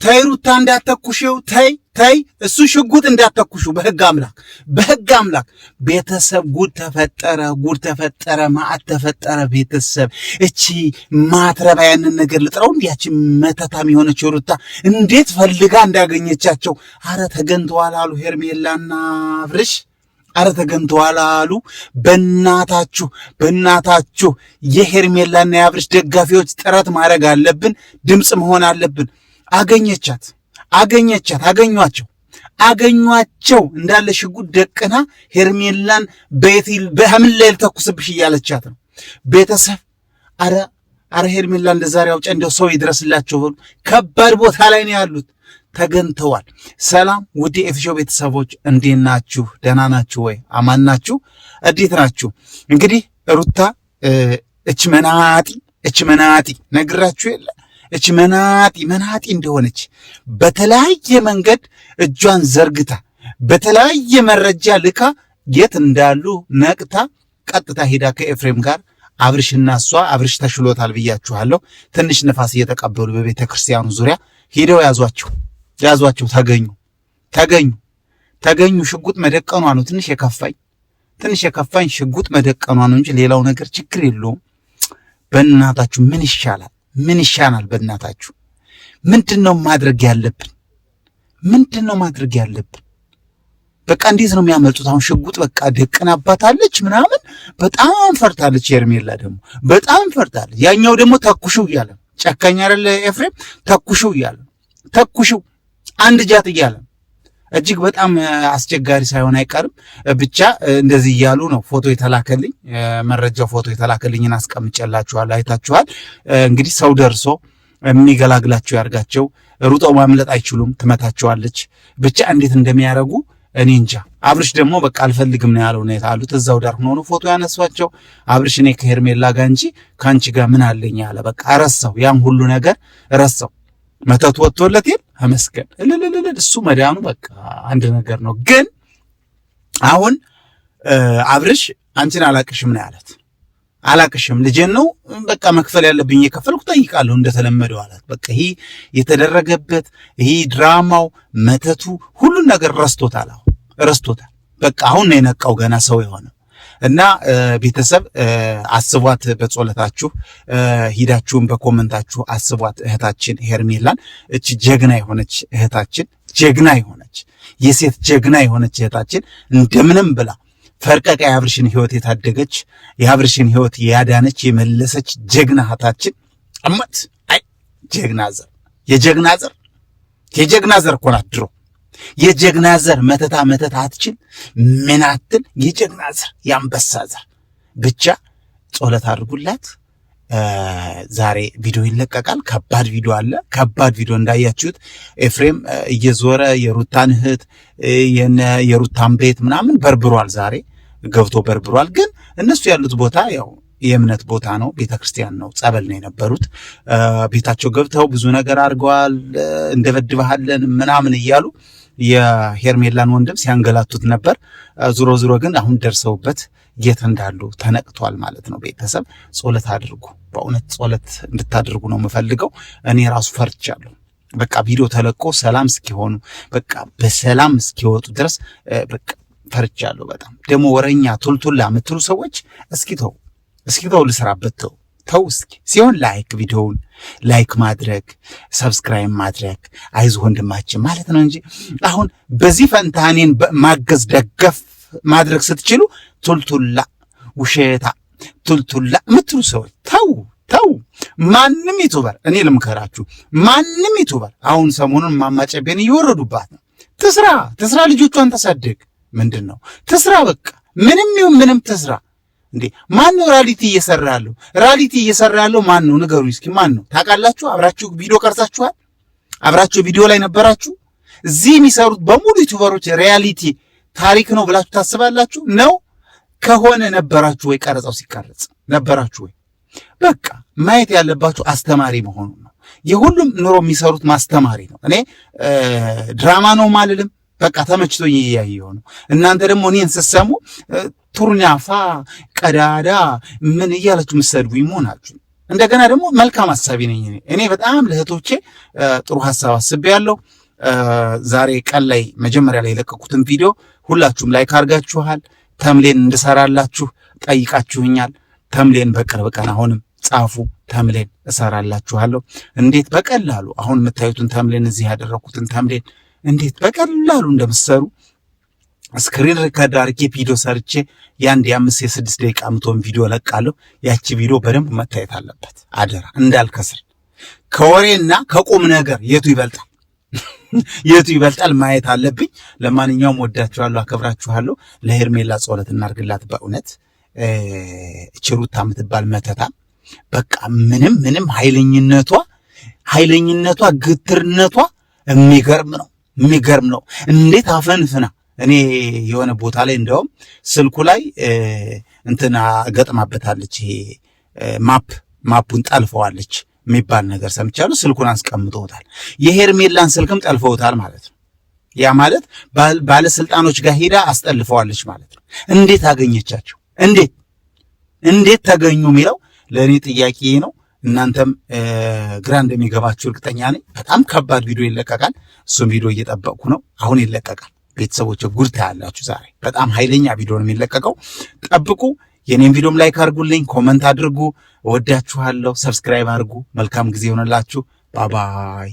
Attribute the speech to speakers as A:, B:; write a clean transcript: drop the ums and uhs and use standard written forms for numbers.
A: ተይ ሩታ እንዳተኩሽው ተይ እሱ ሽጉጥ እንዳተኩሹ በህግ አምላክ ቤተሰብ ጉድ ተፈጠረ ማአት ተፈጠረ ቤተሰብ እቺ ማትረባ ያንን ነገር ልጥራው እንዲያቺ መተታም የሆነች ሩታ እንዴት ፈልጋ እንዳገኘቻቸው አረ ተገንተዋል አሉ ሄርሜላና አብርሽ አረ ተገንተዋል አሉ በእናታችሁ የሄርሜላና የአብርሽ ደጋፊዎች ጥረት ማድረግ አለብን ድምጽ መሆን አለብን አገኟቸው እንዳለ ሽጉጥ ደቅና ሄርሜላን በምን ላይ ልተኩስብሽ እያለቻት ነው ቤተሰብ አረ ሄርሜላ እንደዛሬ አውጫ እንደው ሰው ይድረስላቸው ብሎ ከባድ ቦታ ላይ ነው ያሉት ተገንተዋል ሰላም ውድ ኤፍሾ ቤተሰቦች እንዴት ናችሁ ደህና ናችሁ ወይ አማን ናችሁ እንዴት ናችሁ እንግዲህ ሩታ እች መናጢ ነግራችሁ የለ እች መናጢ እንደሆነች በተለያየ መንገድ እጇን ዘርግታ በተለያየ መረጃ ልካ የት እንዳሉ ነቅታ ቀጥታ ሄዳ ከኤፍሬም ጋር አብርሽና እሷ አብርሽ ተሽሎታል ብያችኋለሁ ትንሽ ነፋስ እየተቀበሉ በቤተ ክርስቲያኑ ዙሪያ ሄደው ያዟቸው ተገኙ ሽጉጥ መደቀኗ ነው ትንሽ የከፋኝ ሽጉጥ መደቀኗ ነው እንጂ ሌላው ነገር ችግር የለውም በእናታችሁ ምን ይሻላል በእናታችሁ ምንድነው ማድረግ ያለብን በቃ እንዴት ነው የሚያመልጡት አሁን ሽጉጥ በቃ ደቅናባታለች ምናምን በጣም ፈርታለች ሄርሜላ ደግሞ በጣም ፈርታለች ያኛው ደግሞ ተኩሽው እያለ ጨካኝ አይደለ ኤፍሬም ተኩሽው አንድ ጃት እያለ እጅግ በጣም አስቸጋሪ ሳይሆን አይቀርም ብቻ እንደዚህ እያሉ ነው ፎቶ የተላከልኝ መረጃው ፎቶ የተላከልኝን አስቀምጬላችኋለሁ አይታችኋል እንግዲህ ሰው ደርሶ የሚገላግላቸው ያርጋቸው ሩጠው ማምለጥ አይችሉም ትመታቸዋለች ብቻ እንዴት እንደሚያረጉ እኔ እንጃ አብርሽ ደግሞ በቃ አልፈልግም ነው ያለው ነው ያሉት እዛው ዳር ሆኖ ፎቶ ያነሷቸው አብርሽ እኔ ከሄርሜላ ጋር እንጂ ካንቺ ጋር ምን አለኝ አለ በቃ ረሳው ያን ሁሉ ነገር ረሳው መተት ወጥቶለት ተመስገን እሱ መዳኑ በቃ አንድ ነገር ነው ግን አሁን አብርሽ አንቺን አላቅሽም ነው ያላት አላቅሽም ልጄን ነው በቃ መክፈል ያለብኝ የከፈልኩ ጠይቃለሁ እንደተለመደው አላት በቃ ይሄ የተደረገበት ይሄ ድራማው መተቱ ሁሉን ነገር ረስቶታል በቃ አሁን ነው የነቃው ገና ሰው የሆነው እና ቤተሰብ አስቧት በጸሎታችሁ ሂዳችሁን በኮሜንታችሁ አስቧት እህታችን ሄርሜላን እቺ ጀግና የሆነች የሴት ጀግና የሆነች እህታችን እንደምንም ብላ ፈርቀቃ የአብርሽን ህይወት የታደገች የአብርሽን ህይወት ያዳነች የመለሰች ጀግና እህታችን አመት የጀግና ዘር እኮ ናት ድሮ የጀግና ዘር መተት አትችል ምናትን የጀግና ዘር ያንበሳ ዘር ብቻ ጸሎት አድርጉላት ዛሬ ቪዲዮ ይለቀቃል ከባድ ቪዲዮ እንዳያችሁት ኤፍሬም እየዞረ የሩታን እህት የሩታን ቤት ምናምን በርብሯል ዛሬ ገብቶ በርብሯል ግን እነሱ ያሉት ቦታ ያው የእምነት ቦታ ነው ቤተክርስቲያን ነው ጸበል ነው የነበሩት ቤታቸው ገብተው ብዙ ነገር አድርገዋል እንደበድባለን ምናምን እያሉ የሄርሜላን ወንድም ሲያንገላቱት ነበር ዙሮ ግን አሁን ደርሰውበት የት እንዳሉ ተነቅቷል ማለት ነው ቤተሰብ ጸሎት አድርጉ በእውነት ጸሎት እንድታደርጉ ነው የምፈልገው እኔ ራሱ ፈርቻለሁ በቃ ቪዲዮ ተለቆ ሰላም እስኪሆኑ በቃ በሰላም እስኪወጡ ድረስ በቃ ፈርቻለሁ በጣም ደግሞ ወረኛ ቱልቱላ የምትሉ ሰዎች እስኪተው ልስራበት ተው እስኪ ሲሆን ቪዲዮውን ላይክ ማድረግ ሰብስክራይብ ማድረግ አይዞህ ወንድማችን ማለት ነው እንጂ አሁን በዚህ ፈንታኔን ማገዝ ደገፍ ማድረግ ስትችሉ ቱልቱላ ውሸታ ቱልቱላ የምትሉ ሰዎች ተው ማንም ዩቲዩበር እኔ ልምከራችሁ ማንም ዩቲዩበር አሁን ሰሞኑን ማማጨቤን እየወረዱባት ነው ትስራ ልጆቿን ተሳደግ ምንድነው ትስራ በቃ ምንም ትስራ እንዴ ማን ነው ራሊቲ እየሰራ ያለው ማን ነው ንገሩኝ እስኪ ማን ነው ታውቃላችሁ አብራችሁ ቪዲዮ ቀርጻችኋል አብራችሁ ቪዲዮ ላይ ነበራችሁ እዚህ የሚሰሩት በሙሉ ዩቲዩበሮች ሪያሊቲ ታሪክ ነው ብላችሁ ታስባላችሁ ነው ከሆነ ነበራችሁ ወይ ቀረጻው ሲቀርጽ ነበራችሁ ወይ በቃ ማየት ያለባችሁ አስተማሪ መሆኑ ነው የሁሉም ኑሮ የሚሰሩት ማስተማሪ ነው እኔ ድራማ ነው ማለልም በቃ ተመችቶኝ እያየሁ ነው እናንተ ደግሞ እኔን ስትሰሙ ቱርኛፋ ቀዳዳ ምን እያላችሁ ምሰድቡኝ መሆናችሁ እንደገና ደግሞ መልካም ሐሳቢ ነኝ እኔ በጣም ለእህቶቼ ጥሩ ሐሳብ አስቤያለሁ። ዛሬ ቀን ላይ መጀመሪያ ላይ የለቀቁትን ቪዲዮ ሁላችሁም ላይክ አድርጋችኋል። ተምሌን እንድሰራላችሁ ጠይቃችሁኛል። ተምሌን በቅርብ ቀን አሁንም ጻፉ፣ ተምሌን እሰራላችኋለሁ። እንዴት በቀላሉ አሁን የምታዩትን ተምሌን እዚህ ያደረኩትን ተምሌን እንዴት በቀላሉ እንደምትሰሩ ስክሪን ሪከርድ አድርጌ ቪዲዮ ሰርቼ የአንድ የ5-6 ደቂቃ ምቶን ቪዲዮ ለቃለሁ። ያቺ ቪዲዮ በደንብ መታየት አለበት አደራ እንዳልከስር። ከወሬና ከቁም ነገር የቱ ይበልጣል? የቱ ይበልጣል ማየት አለብኝ። ለማንኛውም ወዳችኋለሁ፣ አከብራችኋለሁ። ለሄርሜላ ጸሎት እናርግላት። በእውነት ችሩታ የምትባል መተታ በቃ ምንም ኃይለኝነቷ ግትርነቷ የሚገርም ነው። እንዴት አፈንፍና እኔ የሆነ ቦታ ላይ እንደውም ስልኩ ላይ እንትና ገጥማበታለች። ይሄ ማፑን ጠልፈዋለች የሚባል ነገር ሰምቻለሁ። ስልኩን አስቀምጠውታል። የሄርሜላን ስልክም ጠልፈውታል ማለት ነው። ያ ማለት ባለስልጣኖች ጋር ሄዳ አስጠልፈዋለች ማለት ነው። እንዴት አገኘቻቸው? እንዴት ተገኙ የሚለው ለእኔ ጥያቄ ነው። እናንተም ግራ እንደሚገባችሁ እርግጠኛ ነኝ። በጣም ከባድ ቪዲዮ ይለቀቃል። እሱም ቪዲዮ እየጠበቅኩ ነው። አሁን ይለቀቃል። ቤተሰቦች ጉድ ታያላችሁ። ዛሬ በጣም ኃይለኛ ቪዲዮ ነው የሚለቀቀው። ጠብቁ። የኔን ቪዲዮም ላይክ አድርጉልኝ፣ ኮመንት አድርጉ። እወዳችኋለሁ። ሰብስክራይብ አድርጉ። መልካም ጊዜ ይሆንላችሁ። ባባይ